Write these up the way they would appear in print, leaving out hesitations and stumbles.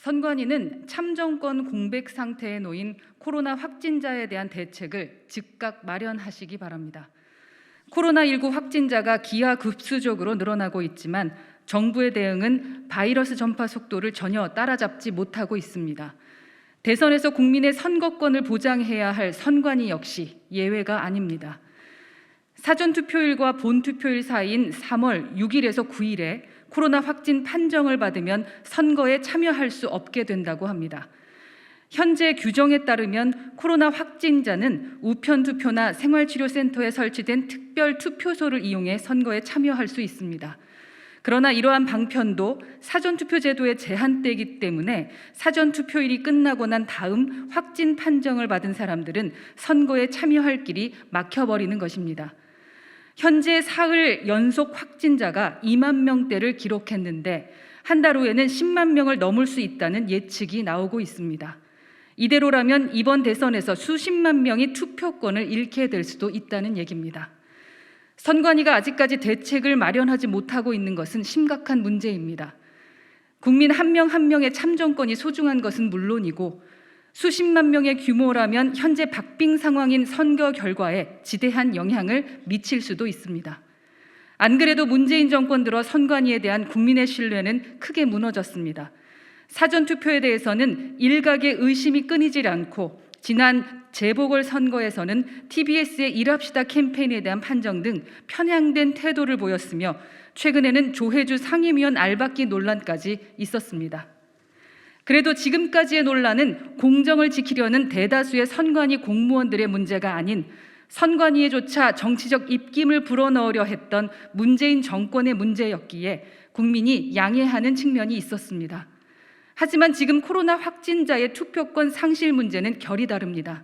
선관위는 참정권 공백 상태에 놓인 코로나 확진자에 대한 대책을 즉각 마련하시기 바랍니다. 코로나19 확진자가 기하급수적으로 늘어나고 있지만 정부의 대응은 바이러스 전파 속도를 전혀 따라잡지 못하고 있습니다. 대선에서 국민의 선거권을 보장해야 할 선관위 역시 예외가 아닙니다. 사전투표일과 본투표일 사이인 3월 6일에서 9일에 코로나 확진 판정을 받으면 선거에 참여할 수 없게 된다고 합니다. 현재 규정에 따르면 코로나 확진자는 우편투표나 생활치료센터에 설치된 특별 투표소를 이용해 선거에 참여할 수 있습니다. 그러나 이러한 방편도 사전투표 제도에 제한되기 때문에 사전투표일이 끝나고 난 다음 확진 판정을 받은 사람들은 선거에 참여할 길이 막혀버리는 것입니다. 현재 사흘 연속 확진자가 2만 명대를 기록했는데 한 달 후에는 10만 명을 넘을 수 있다는 예측이 나오고 있습니다. 이대로라면 이번 대선에서 수십만 명이 투표권을 잃게 될 수도 있다는 얘기입니다. 선관위가 아직까지 대책을 마련하지 못하고 있는 것은 심각한 문제입니다. 국민 한 명 한 명의 참정권이 소중한 것은 물론이고 수십만 명의 규모라면 현재 박빙 상황인 선거 결과에 지대한 영향을 미칠 수도 있습니다. 안 그래도 문재인 정권 들어 선관위에 대한 국민의 신뢰는 크게 무너졌습니다. 사전투표에 대해서는 일각의 의심이 끊이질 않고 지난 재보궐선거에서는 TBS의 일합시다 캠페인에 대한 판정 등 편향된 태도를 보였으며 최근에는 조혜주 상임위원 알박기 논란까지 있었습니다. 그래도 지금까지의 논란은 공정을 지키려는 대다수의 선관위 공무원들의 문제가 아닌 선관위에조차 정치적 입김을 불어넣으려 했던 문재인 정권의 문제였기에 국민이 양해하는 측면이 있었습니다. 하지만 지금 코로나 확진자의 투표권 상실 문제는 결이 다릅니다.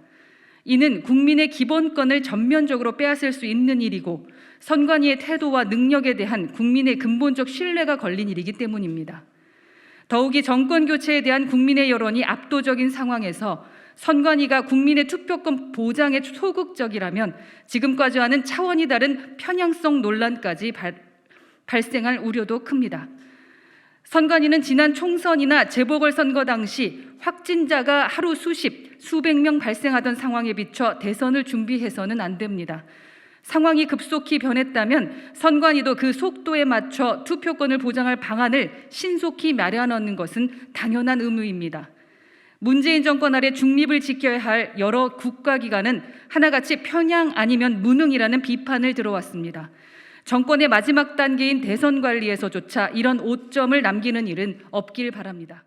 이는 국민의 기본권을 전면적으로 빼앗을 수 있는 일이고 선관위의 태도와 능력에 대한 국민의 근본적 신뢰가 걸린 일이기 때문입니다. 더욱이 정권 교체에 대한 국민의 여론이 압도적인 상황에서 선관위가 국민의 투표권 보장에 소극적이라면 지금까지와는 차원이 다른 편향성 논란까지 발생할 우려도 큽니다. 선관위는 지난 총선이나 재보궐선거 당시 확진자가 하루 수백 명 발생하던 상황에 비춰 대선을 준비해서는 안 됩니다. 상황이 급속히 변했다면 선관위도 그 속도에 맞춰 투표권을 보장할 방안을 신속히 마련하는 것은 당연한 의무입니다. 문재인 정권 아래 중립을 지켜야 할 여러 국가기관은 하나같이 편향 아니면 무능이라는 비판을 들어왔습니다. 정권의 마지막 단계인 대선 관리에서조차 이런 오점을 남기는 일은 없길 바랍니다.